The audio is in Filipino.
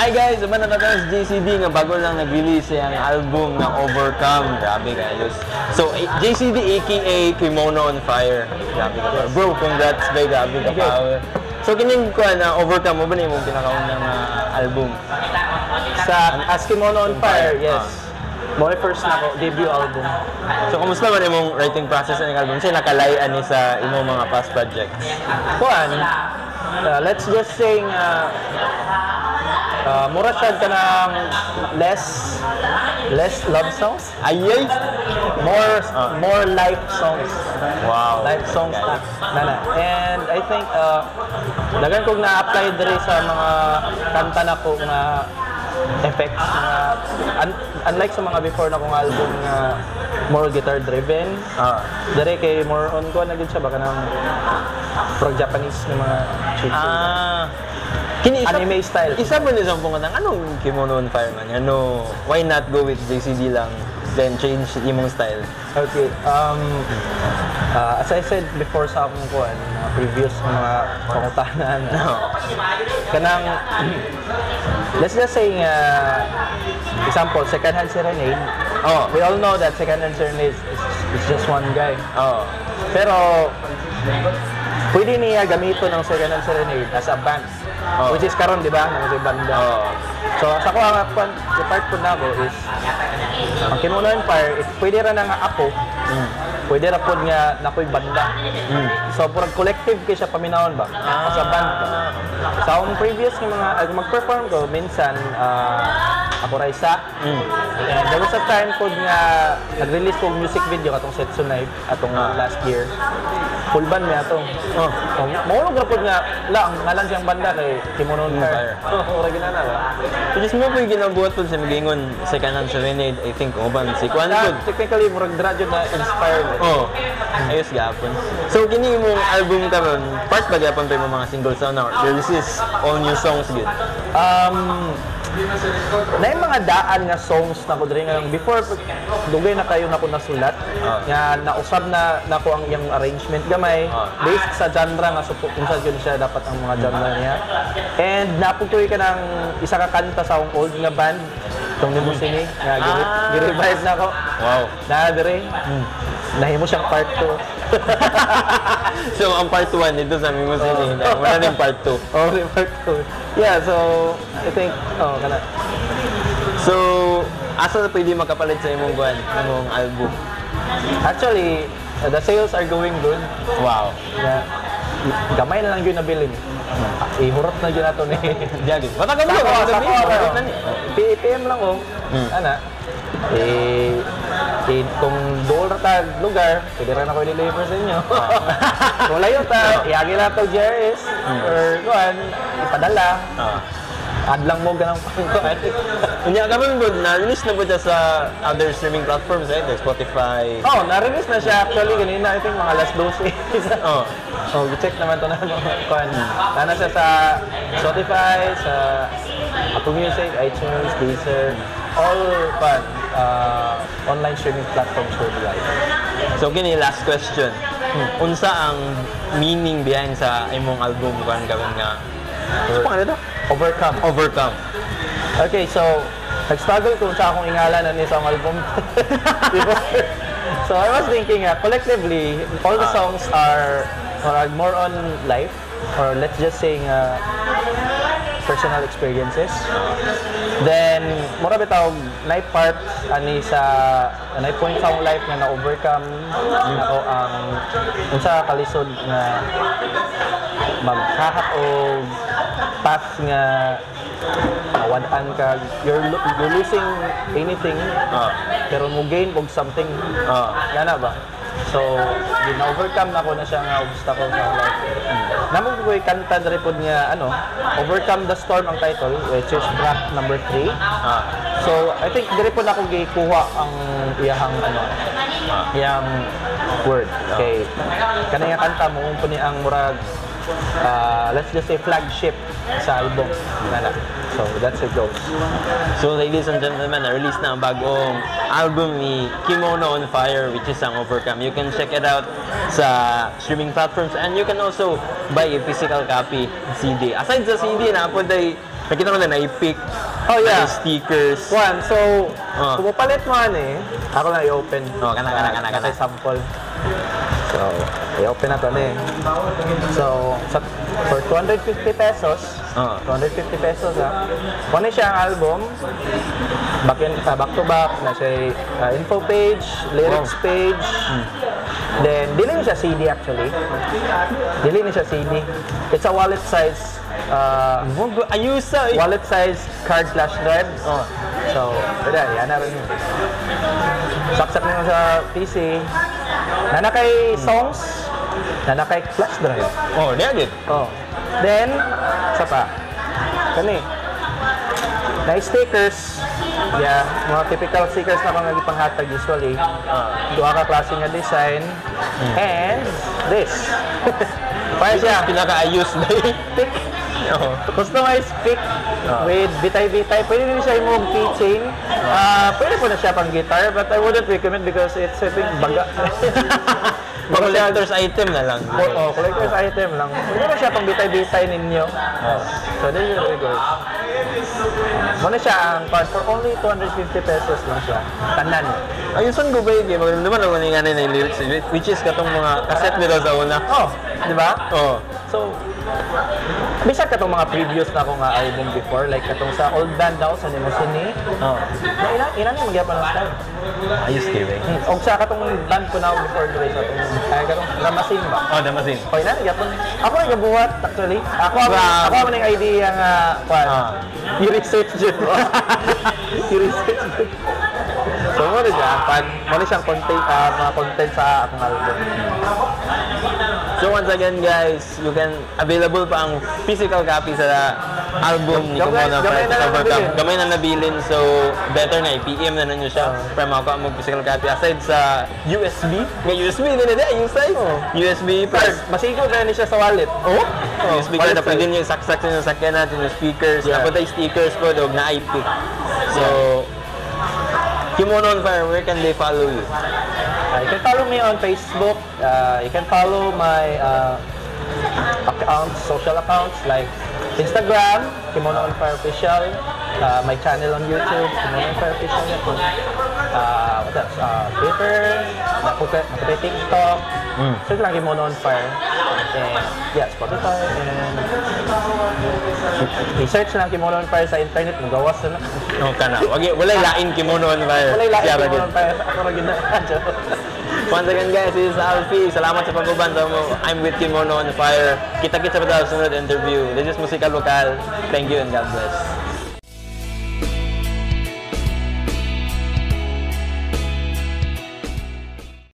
Hi guys, naman na natin sa JCD nga bago lang nag-release yung album ng Overcome. Grabe guys. So, JCD aka Kimono on Fire. Grabe ka. Bro, congrats bay, grabe ka power. So, kining ko na Overcome mo ba na yung pinakaunang album? Sa As Kimono on Fire, yes. Mo first na ko, debut album. So, kumusta man imong writing process ng album? Siya nakalayan ni sa imong mga past projects? Kuan, let's just say mura siya ka ng less love songs, Ayay! more life songs. Wow. Life songs na. And I think dagan kong na-apply diri sa mga kanta na ko nga effects na unlike sa mga before na kong album nga more guitar driven. Dere kay more on ko na gid siya baka nang pro Japanese na mga chick. Kini isa, Anime style. Isa ba niya sa pungatang anong Kimono on Fire man? Ano, why not go with JCD lang then change imong style? Okay. As I said before sa akong kuan, previous mga pangutanan. Kanang let's just say example, Second Hand Serenade. We all know that Second Hand Serenade is just one guy. Pero pwede niya gamiton ng Second Hand Serenade as a band. Which is karon, di ba? Mga banda. So, sa ko ang part po na ko is ang Kimono on Fire, pwede ra nga ako. Pwede ra pod nga nakoy banda. So, purag collective kay siya paminawon ba? As a band. Sa akong previous nga mga mag-perform ko, minsan ako ra isa. There was a time pod nga nag-release ko music video katong Setsu Knife atong last year. Full band niya atong. Maulog ra pod nga lang ngalan siyang banda kay Kimono on Fire. Ora ginana ba? So, just mo po yung ginabuhat po sa Magingon Second Hand Serenade, I think, uban si Kwan po. Technically, murag radyo na inspired. Ayos gapon. So, kini mong album karon, part ba gapon pa yung mga singles na this is all new songs good? Na yung mga daan nga songs na ko diri nga before dugay na kayo na ko nasulat nga nausab na nako ang iyang arrangement gamay based sa genre nga kung sa yun siya dapat ang mga genre niya. And naputoy ka ng isa ka kanta sa akong old nga band tong Nemo Sini nga gi-revive na ko. Wow. Na diri. Nahimo siyang part 2. So, ang part 1 dito sa Nemo Sini, wala din part 2. Part 2. Yeah, so I think kana. So, asa na pwede makapalit sa imong buwan, imong album? Actually, the sales are going good. Wow. Gamay na lang yun nabilin. Ihurot na yun nato ni Jagin. Matagal mo, PM lang ko. Ana. Kung dool na tag lugar, pwede rin ako i-deliver sa inyo. Kung layo ta, iagi na ito GRS or kuhan, ipadala. Add lang mo ganang pangkuhan. Kunya ka rin good, na-release na po siya sa other streaming platforms, right? Like Spotify. Na-release na siya actually kanina, I think mga last 12. Check naman ito na mga kuhan. Sana siya sa Spotify, sa Apple Music, iTunes, Deezer, all fun online streaming platforms worldwide. So, kini last question. Unsa ang meaning behind sa imong album kung gawin nga? Overcome. Okay, so nag-struggle kung sa akong ingalan na sa album. So I was thinking collectively, all the songs are more on life, or let's just say personal experiences. Then, mura bitaw na part ani sa na point sa akong life nga na-overcome ako ang unsa kalisod nga maghahat og path nga mawadaan ka, you're losing anything pero mo gain og something gana ba? So gina-overcome na ko na siya nga obstacle sa life. Namo ko kanta diri pod nga Overcome the Storm ang title, which is track number 3. So I think diri pod ako gikuha ang iyang iyang word. Okay. Kanang kanta mo ni ang murag let's just say flagship sa album. So that's it goes. So ladies and gentlemen, na-release na ang bagong album ni Kimono on Fire, which is ang Overcome. You can check it out sa streaming platforms and you can also buy a physical copy CD. Aside sa CD, na po day Nakita mo na na-pick. Oh, yeah. Stickers. One, so, Oh. kung mapalit mo ako lang i-open. Oh, kana. Kasi sample. So, i-open na to So, for 250 pesos, 250 pesos kung ano siya ang album, back to back, na siya info page, lyrics page, then, dili na siya CD actually. Dili na siya CD. It's a wallet size, ayusa eh. wallet size card flash drive. So, yan na rin. Saksak na sa PC. Nanakay songs, nanakay flash drive. Oh, did. Then, sa pa. Kani. Na stickers. Yeah, mga typical stickers na kung nagipanghatag usually. Duha ka klase nga design. And this. Para siya. Pinaka-ayos na eh. Pick. Customized pick with bitay-bitay. Pwede rin siya yung keychain. Pwede po na siya pang guitar, but I wouldn't recommend because it's a big baga. Collector's item na lang. Collector's item lang. Pwede na siya pang bitay-bitay ninyo. So, this is really good. Muna siya ang card for only 250 pesos lang siya. Tanan. Ayusan ko ba yun? Magandang naman nga na yung lyrics, which is katong mga cassette nila sa una. Di ba? So, bisag katong mga previous na akong album before, like katong sa old band daw, sa Limosini. Ilan yung magyapa ng style. Ayos kayo eh. O sa katong band ko na before dito sa katong Damasin ba? Damasin. O ilan magyapa. Ako ang gabuhat actually. Ako ang ng idea nga i-research dyan mo. I-research dyan. So muna dyan, muna siyang content, mga content sa akong album. So once again guys, you can available pa ang physical copy sa album ni Kimono Fire sa Overcome. Gamay na nabilin, so better na i-PM na ninyo siya para makakuha mo physical copy. Aside sa USB, may USB din na yung size. USB plus masigo na niya siya sa wallet. USB ka na pwede nyo saksak sa sakyan natin yung speakers. Tapos tayo stickers po, dog na iPic. So, Kimono on Fire, where can they follow you? You can follow me on Facebook. You can follow my accounts, social accounts like Instagram, Kimono on Fire Official. My channel on YouTube, Kimono on Fire Official. What else? Twitter, TikTok. Search lang Kimono on Fire. And yeah, Spotify. And i-search lang Kimono on Fire sa internet. Magawas na. Kana. Walay lain Kimono on Fire. Walay lain Kimono on Fire. Ako rin na. Once again guys, this is Alfie. Salamat sa pag-ubanda mo. I'm with Kimono on Fire. Kita-kita pa tayo sa sunod interview. This is Musika Lokal. Thank you and God bless.